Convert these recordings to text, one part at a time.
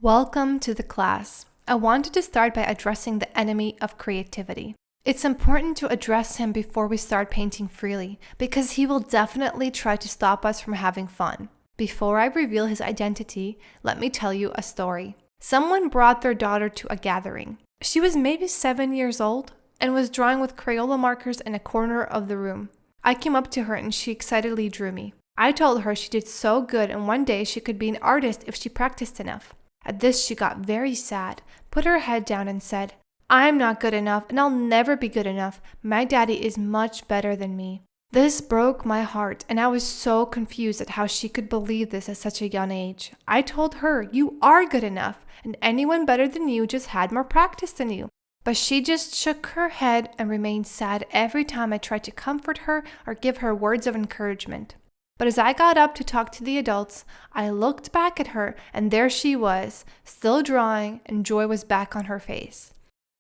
Welcome to the class. I wanted to start by addressing the enemy of creativity. It's important to address him before we start painting freely, because he will definitely try to stop us from having fun. Before I reveal his identity, let me tell you a story. Someone brought their daughter to a gathering. She was maybe 7 years old and was drawing with Crayola markers in a corner of the room. I came up to her and she excitedly drew me. I told her she did so good and one day she could be an artist if she practiced enough. At this, she got very sad, put her head down and said, "I'm not good enough and I'll never be good enough. My daddy is much better than me." This broke my heart and I was so confused at how she could believe this at such a young age. I told her, "You are good enough and anyone better than you just had more practice than you." But she just shook her head and remained sad every time I tried to comfort her or give her words of encouragement. But as I got up to talk to the adults, I looked back at her and there she was, still drawing, and joy was back on her face.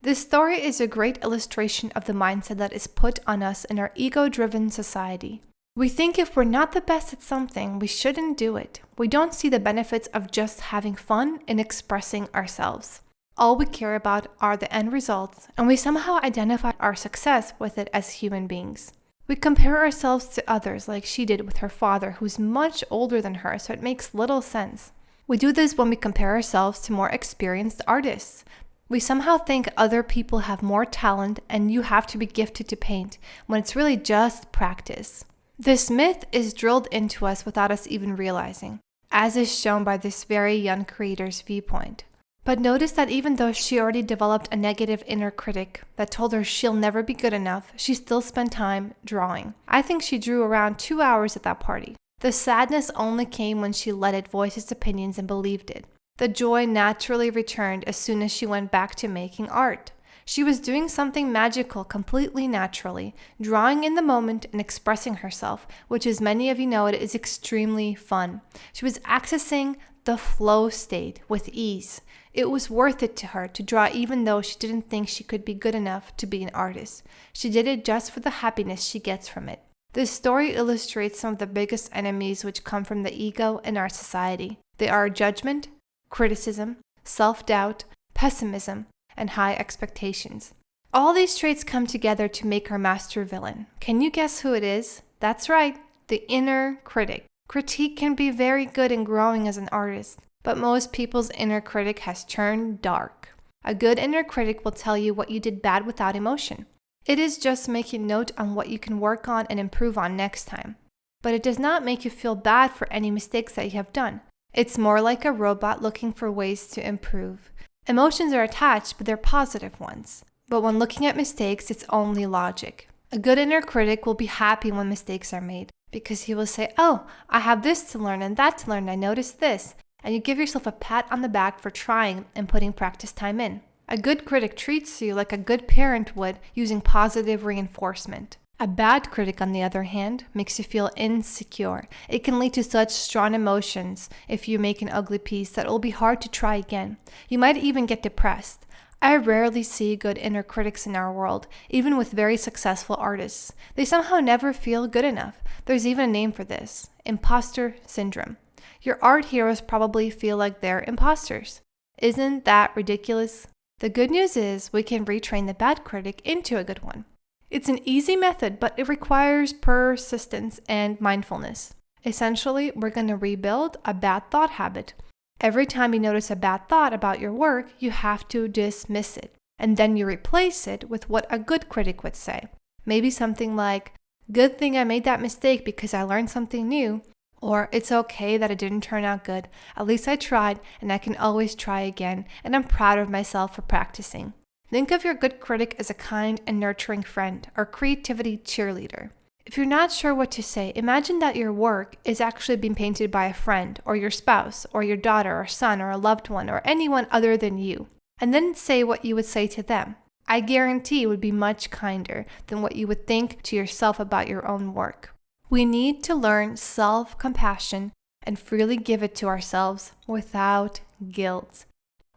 This story is a great illustration of the mindset that is put on us in our ego-driven society. We think if we're not the best at something, we shouldn't do it. We don't see the benefits of just having fun and expressing ourselves. All we care about are the end results, and we somehow identify our success with it as human beings. We compare ourselves to others like she did with her father, who's much older than her, so it makes little sense. We do this when we compare ourselves to more experienced artists. We somehow think other people have more talent and you have to be gifted to paint, when it's really just practice. This myth is drilled into us without us even realizing, as is shown by this very young creator's viewpoint. But notice that even though she already developed a negative inner critic that told her she'll never be good enough, she still spent time drawing. I think she drew around 2 hours at that party. The sadness only came when she let it voice its opinions and believed it. The joy naturally returned as soon as she went back to making art. She was doing something magical completely naturally, drawing in the moment and expressing herself, which as many of you know it is extremely fun. She was accessing the flow state with ease. It was worth it to her to draw even though she didn't think she could be good enough to be an artist. She did it just for the happiness she gets from it. This story illustrates some of the biggest enemies which come from the ego in our society. They are judgment, criticism, self-doubt, pessimism, and high expectations. All these traits come together to make our master villain. Can you guess who it is? That's right, the inner critic. Critique can be very good in growing as an artist, but most people's inner critic has turned dark. A good inner critic will tell you what you did bad without emotion. It is just making note on what you can work on and improve on next time. But it does not make you feel bad for any mistakes that you have done. It's more like a robot looking for ways to improve. Emotions are attached, but they're positive ones. But when looking at mistakes, it's only logic. A good inner critic will be happy when mistakes are made, because he will say, "Oh, I have this to learn and that to learn, I noticed this." And you give yourself a pat on the back for trying and putting practice time in. A good critic treats you like a good parent would, using positive reinforcement. A bad critic, on the other hand, makes you feel insecure. It can lead to such strong emotions if you make an ugly piece that it will be hard to try again. You might even get depressed. I rarely see good inner critics in our world, even with very successful artists. They somehow never feel good enough. There's even a name for this: imposter syndrome. Your art heroes probably feel like they're imposters. Isn't that ridiculous? The good news is we can retrain the bad critic into a good one. It's an easy method, but it requires persistence and mindfulness. Essentially, we're going to rebuild a bad thought habit. Every time you notice a bad thought about your work, you have to dismiss it. And then you replace it with what a good critic would say. Maybe something like, "Good thing I made that mistake because I learned something new." Or, "It's okay that it didn't turn out good. At least I tried and I can always try again, and I'm proud of myself for practicing." Think of your good critic as a kind and nurturing friend or creativity cheerleader. If you're not sure what to say, imagine that your work is actually being painted by a friend or your spouse or your daughter or son or a loved one or anyone other than you. And then say what you would say to them. I guarantee it would be much kinder than what you would think to yourself about your own work. We need to learn self-compassion and freely give it to ourselves without guilt,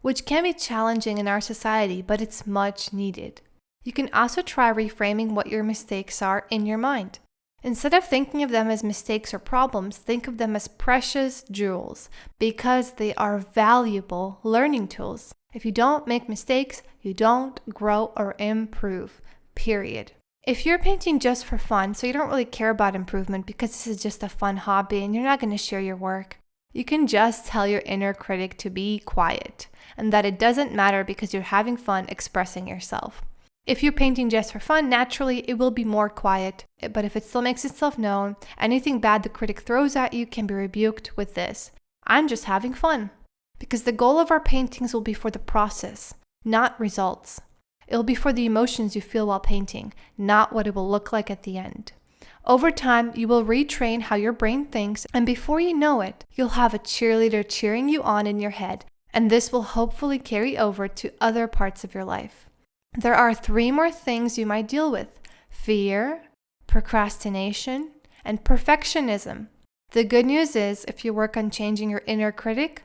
which can be challenging in our society, but it's much needed. You can also try reframing what your mistakes are in your mind. Instead of thinking of them as mistakes or problems, think of them as precious jewels because they are valuable learning tools. If you don't make mistakes, you don't grow or improve, period. If you're painting just for fun, so you don't really care about improvement because this is just a fun hobby and you're not going to share your work, you can just tell your inner critic to be quiet and that it doesn't matter because you're having fun expressing yourself. If you're painting just for fun, naturally it will be more quiet, but if it still makes itself known, anything bad the critic throws at you can be rebuked with this: I'm just having fun. Because the goal of our paintings will be for the process, not results. It'll be for the emotions you feel while painting, not what it will look like at the end. Over time, you will retrain how your brain thinks, and before you know it, you'll have a cheerleader cheering you on in your head, and this will hopefully carry over to other parts of your life. There are 3 more things you might deal with: fear, procrastination, and perfectionism. The good news is, if you work on changing your inner critic,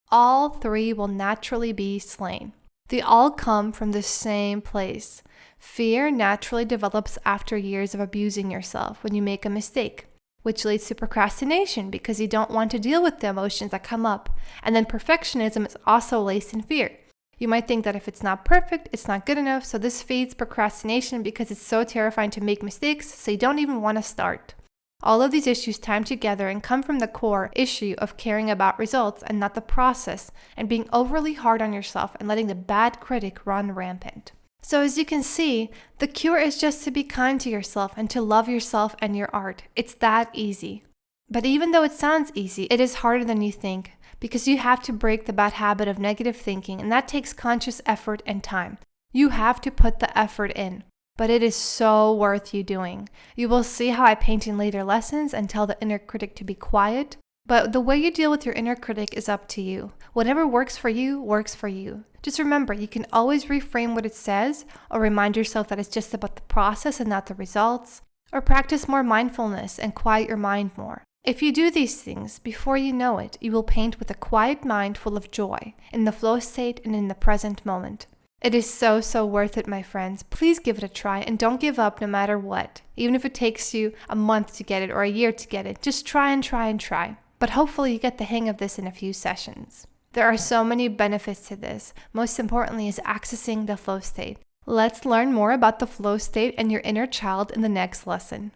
all 3 will naturally be slain. They all come from the same place. Fear naturally develops after years of abusing yourself when you make a mistake, which leads to procrastination because you don't want to deal with the emotions that come up. And then perfectionism is also laced in fear. You might think that if it's not perfect, it's not good enough, so this feeds procrastination because it's so terrifying to make mistakes, so you don't even want to start. All of these issues time together and come from the core issue of caring about results and not the process, and being overly hard on yourself and letting the bad critic run rampant. So as you can see, the cure is just to be kind to yourself and to love yourself and your art. It's that easy. But even though it sounds easy, it is harder than you think, because you have to break the bad habit of negative thinking, and that takes conscious effort and time. You have to put the effort in, but it is so worth you doing. You will see how I paint in later lessons and tell the inner critic to be quiet, but the way you deal with your inner critic is up to you. Whatever works for you, works for you. Just remember, you can always reframe what it says, or remind yourself that it's just about the process and not the results, or practice more mindfulness and quiet your mind more. If you do these things, before you know it, you will paint with a quiet mind full of joy, in the flow state and in the present moment. It is so worth it, my friends. Please give it a try and don't give up no matter what. Even if it takes you a month to get it or a year to get it, just try and try and try. But hopefully you get the hang of this in a few sessions. There are so many benefits to this. Most importantly is accessing the flow state. Let's learn more about the flow state and your inner child in the next lesson.